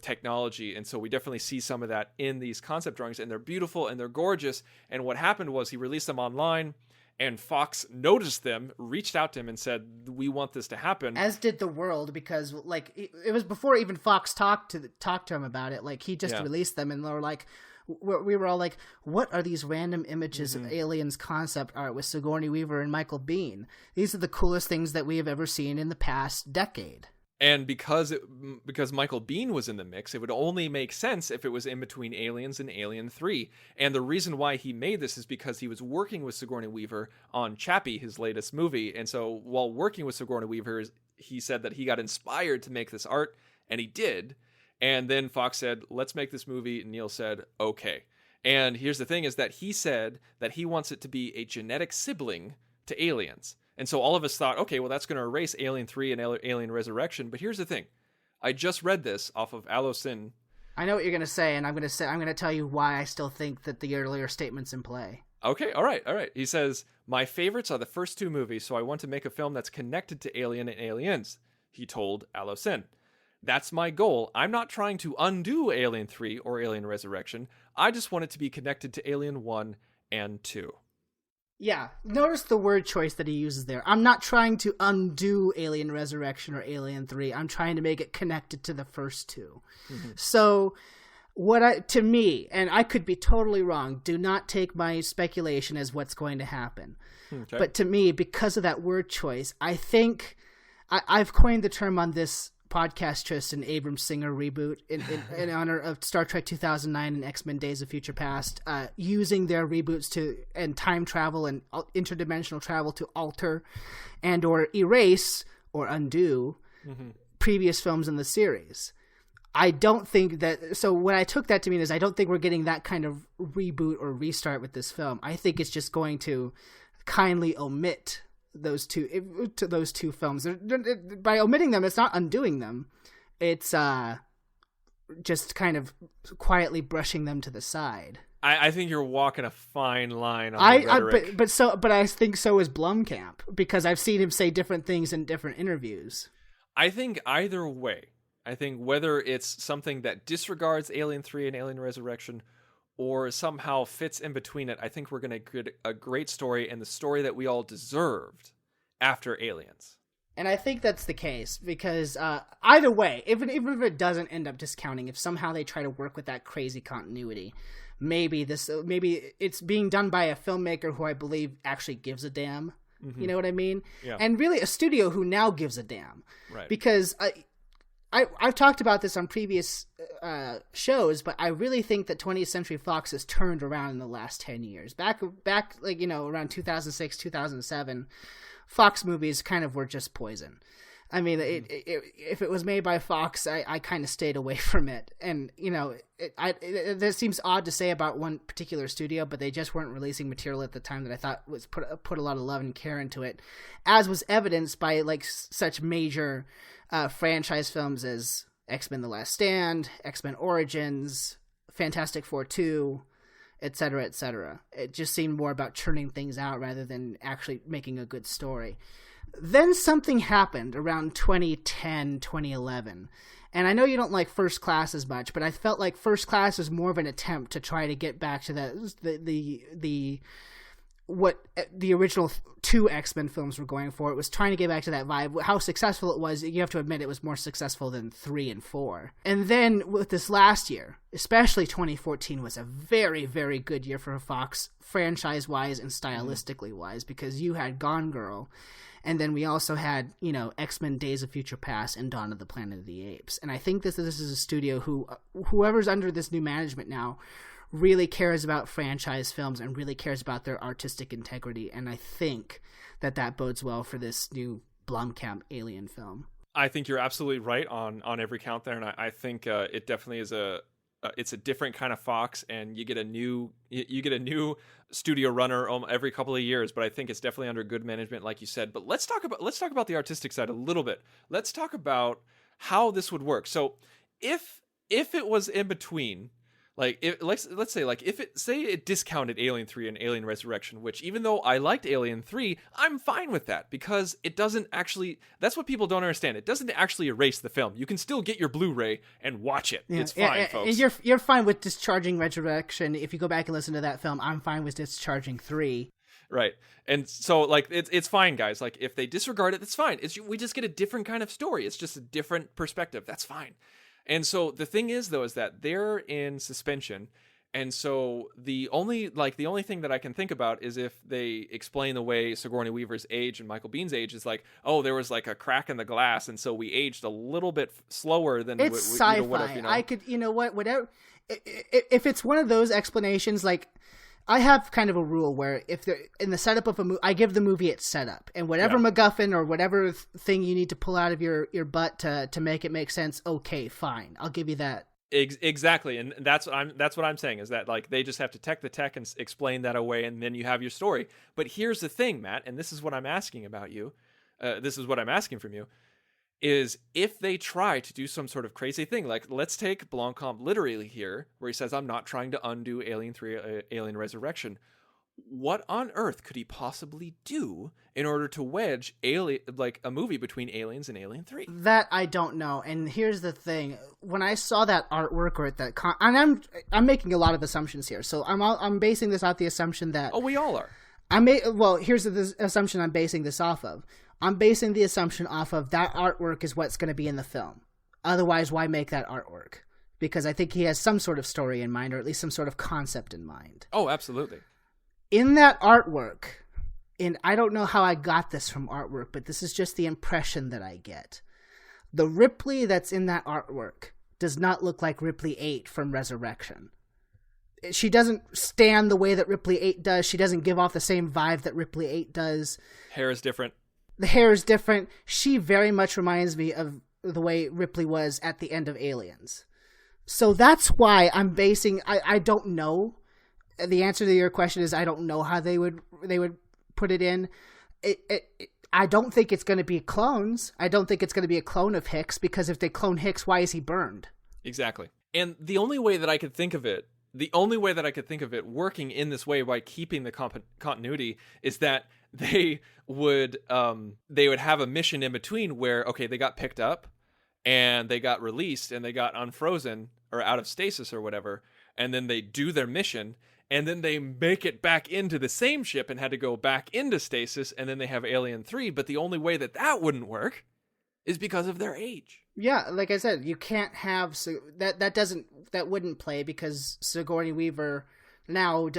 technology. And so we definitely see some of that in these concept drawings, and they're beautiful and they're gorgeous. And what happened was he released them online, and Fox noticed them, reached out to him and said, we want this to happen. As did the world, because, like, it was before even Fox talked to him about it. Like, he just released them, and they were like, we were all like, what are these random images of Aliens concept art with Sigourney Weaver and Michael Biehn? These are the coolest things that we have ever seen in the past decade. And because Michael Biehn was in the mix, it would only make sense if it was in between Aliens and Alien 3. And the reason why he made this is because he was working with Sigourney Weaver on Chappie, his latest movie. And so while working with Sigourney Weaver, he said that he got inspired to make this art, and he did. And then Fox said, let's make this movie. And Neil said, okay. And here's the thing, is that he said that he wants it to be a genetic sibling to Aliens. And so all of us thought, okay, well, that's going to erase Alien 3 and Alien Resurrection. But here's the thing. I just read this off of Allocin. I know what you're going to say, and I'm going to tell you why I still think that the earlier statement's in play. Okay, all right. He says, my favorites are the first two movies, so I want to make a film that's connected to Alien and Aliens, he told Allocin. That's my goal. I'm not trying to undo Alien 3 or Alien Resurrection. I just want it to be connected to Alien 1 and 2. Yeah, notice the word choice that he uses there. I'm not trying to undo Alien Resurrection or Alien 3. I'm trying to make it connected to the first two. Mm-hmm. So, to me, and I could be totally wrong, do not take my speculation as what's going to happen. Okay. But to me, because of that word choice, I think I've coined the term on this podcast, Tristan, Abrams Singer reboot in honor of Star Trek 2009 and X-Men Days of Future Past, using their reboots and time travel and interdimensional travel to alter and or erase or undo previous films in the series. I don't think that, so what I took that to mean is I don't think we're getting that kind of reboot or restart with this film. I think it's just going to kindly omit those two films. By omitting them, it's not undoing them. It's just kind of quietly brushing them to the side. I think you're walking a fine line on the rhetoric. But I think so is Blomkamp, because I've seen him say different things in different interviews. I think either way, whether it's something that disregards Alien 3 and Alien Resurrection or somehow fits in between it, I think we're going to get a great story, and the story that we all deserved after Aliens. And I think that's the case, because either way, even if it doesn't end up discounting, if somehow they try to work with that crazy continuity, maybe it's being done by a filmmaker who I believe actually gives a damn. Mm-hmm. You know what I mean? Yeah. And really a studio who now gives a damn. Right. Because I've talked about this on previous shows, but I really think that 20th Century Fox has turned around in the last 10 years. Back around 2006, 2007, Fox movies kind of were just poison. I mean, if it was made by Fox, I kind of stayed away from it. And, it seems odd to say about one particular studio, but they just weren't releasing material at the time that I thought was put a lot of love and care into it, as was evidenced by such major franchise films as X-Men The Last Stand, X-Men Origins, Fantastic Four 2, etc., etc. It just seemed more about churning things out rather than actually making a good story. Then something happened around 2010, 2011. And I know you don't like First Class as much, but I felt like First Class was more of an attempt to try to get back to what the original two X-Men films were going for. It was trying to get back to that vibe. How successful it was, you have to admit, it was more successful than 3 and 4. And then with this last year, especially 2014, was a very, very good year for Fox, franchise-wise and stylistically-wise, because you had Gone Girl, and then we also had, X-Men Days of Future Past and Dawn of the Planet of the Apes. And I think this is a studio whoever's under this new management now really cares about franchise films and really cares about their artistic integrity. And I think that bodes well for this new Blomkamp Alien film. I think you're absolutely right on every count there. And I think it definitely is it's a different kind of Fox, and you get a new studio runner every couple of years, but I think it's definitely under good management, like you said. But let's talk about the artistic side a little bit. Let's talk about how this would work. So if it was in between, let's say if it discounted Alien 3 and Alien Resurrection, which even though I liked Alien 3, I'm fine with that, because it doesn't actually, that's what people don't understand. It doesn't actually erase the film. You can still get your Blu-ray and watch it. Yeah, it's fine, folks. And you're fine with discharging Resurrection. If you go back and listen to that film, I'm fine with discharging 3. Right. And so it's fine, guys. If they disregard it, that's fine. We just get a different kind of story. It's just a different perspective. That's fine. And so the thing is, though, is that they're in suspension. And so the only thing that I can think about is if they explain the way Sigourney Weaver's age and Michael Bihn's age is there was a crack in the glass, and so we aged a little bit slower than it's sci-fi. I could, whatever. If it's one of those explanations, I have kind of a rule where if they're in the setup of a movie, I give the movie its setup, and whatever MacGuffin or whatever thing you need to pull out of your butt to make it make sense. Okay, fine, I'll give you that. Exactly, and that's what I'm saying is that they just have to tech the tech and explain that away, and then you have your story. But here's the thing, Matt, and this is what I'm asking about you. This is what I'm asking from you. Is if they try to do some sort of crazy thing, let's take Blomkamp literally here, where he says, I'm not trying to undo Alien 3, Alien Resurrection. What on earth could he possibly do in order to wedge a movie between Aliens and Alien 3? That I don't know. And here's the thing. When I saw that artwork or at that and I'm making a lot of assumptions here. So I'm basing this off the assumption that... Oh, we all are. Here's the assumption I'm basing this off of. I'm basing the assumption off of that artwork is what's going to be in the film. Otherwise, why make that artwork? Because I think he has some sort of story in mind, or at least some sort of concept in mind. Oh, absolutely. In that artwork, and I don't know how I got this from artwork, but this is just the impression that I get. The Ripley that's in that artwork does not look like Ripley 8 from Resurrection. She doesn't stand the way that Ripley 8 does. She doesn't give off the same vibe that Ripley 8 does. Hair is different. The hair is different. She very much reminds me of the way Ripley was at the end of Aliens. So that's why I'm basing... I don't know. The answer to your question is I don't know how they would put it in. I don't think it's going to be clones. I don't think it's going to be a clone of Hicks, because if they clone Hicks, why is he burned? Exactly. And the only way that I could think of it working in this way by keeping the continuity is that they would have a mission in between where, okay, they got picked up and they got released and they got unfrozen or out of stasis or whatever, and then they do their mission, and then they make it back into the same ship and had to go back into stasis, and then they have Alien 3, but the only way that wouldn't work is because of their age. Yeah, like I said, you can't have... That wouldn't play, because Sigourney Weaver now,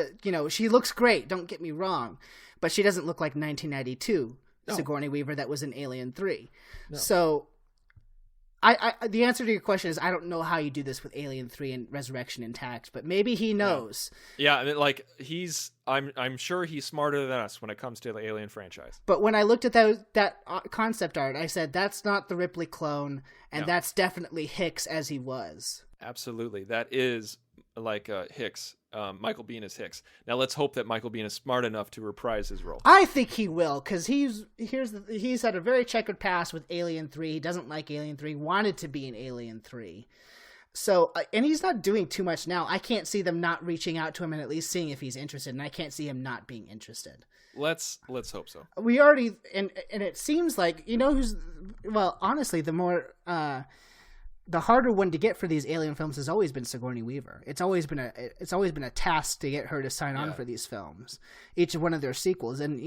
she looks great, don't get me wrong, but she doesn't look like 1992 Sigourney Weaver that was in Alien 3. No. So... the answer to your question is I don't know how you do this with Alien 3 and Resurrection intact, but maybe he knows. Yeah, I mean, I'm sure he's smarter than us when it comes to the Alien franchise. But when I looked at that concept art, I said that's not the Ripley clone, and that's definitely Hicks as he was. Absolutely, that is Hicks. Michael Biehn is Hicks. Now let's hope that Michael Biehn is smart enough to reprise his role. I think he will, because he's had a very checkered past with Alien 3. He doesn't like Alien 3, wanted to be in Alien 3. So, and he's not doing too much now. I can't see them not reaching out to him and at least seeing if he's interested, and I can't see him not being interested. Let's hope so. We already, and it seems like, honestly, the harder one to get for these Alien films has always been Sigourney Weaver. It's always been a task to get her to sign on for these films, each one of their sequels, and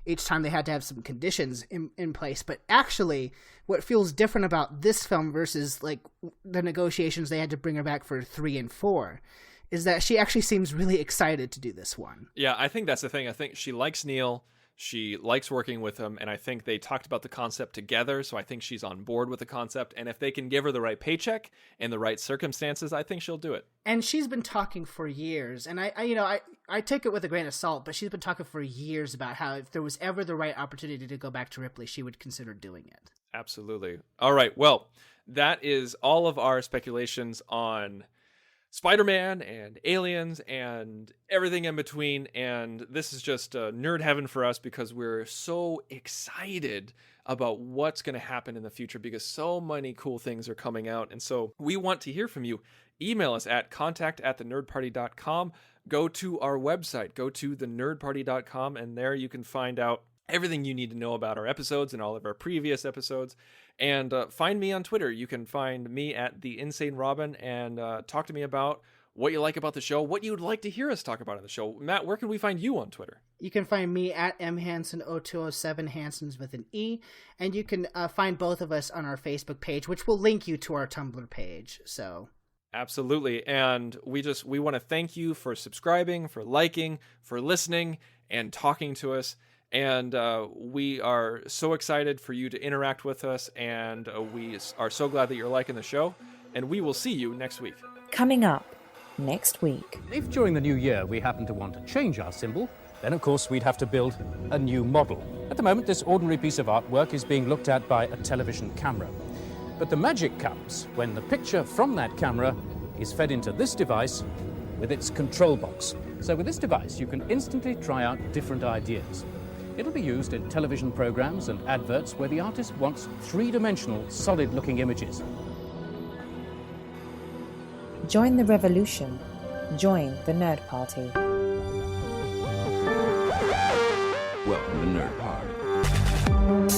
each time they had to have some conditions in place. But actually, what feels different about this film versus like the negotiations they had to bring her back for 3 and 4 is that she actually seems really excited to do this one. Yeah, I think that's the thing. I think she likes Neil. She likes working with him, and I think they talked about the concept together, so I think she's on board with the concept, and if they can give her the right paycheck and the right circumstances, I think she'll do it. And she's been talking for years, and I take it with a grain of salt, but she's been talking for years about how if there was ever the right opportunity to go back to Ripley, she would consider doing it. Absolutely. All right, well, that is all of our speculations on Spider-Man and Aliens and everything in between, and this is just nerd heaven for us because we're so excited about what's going to happen in the future because so many cool things are coming out, and so we want to hear from you. Email us at contact@thenerdparty.com. Go to our website, go to thenerdparty.com, and there you can find out everything you need to know about our episodes and all of our previous episodes. And find me on Twitter. You can find me at The Insane Robin and talk to me about what you like about the show, what you would like to hear us talk about on the show. Matt, where can we find you on Twitter? You can find me at mhanson0207, Hanson's with an E, and you can find both of us on our Facebook page, which will link you to our Tumblr page. So absolutely. And we want to thank you for subscribing, for liking, for listening, and talking to us. And we are so excited for you to interact with us, and we are so glad that you're liking the show, and we will see you next week. Coming up next week. If during the new year we happen to want to change our symbol, then of course we'd have to build a new model. At the moment, this ordinary piece of artwork is being looked at by a television camera. But the magic comes when the picture from that camera is fed into this device with its control box. So with this device, you can instantly try out different ideas. It'll be used in television programs and adverts where the artist wants three-dimensional, solid-looking images. Join the revolution. Join the Nerd Party. Welcome to Nerd Party.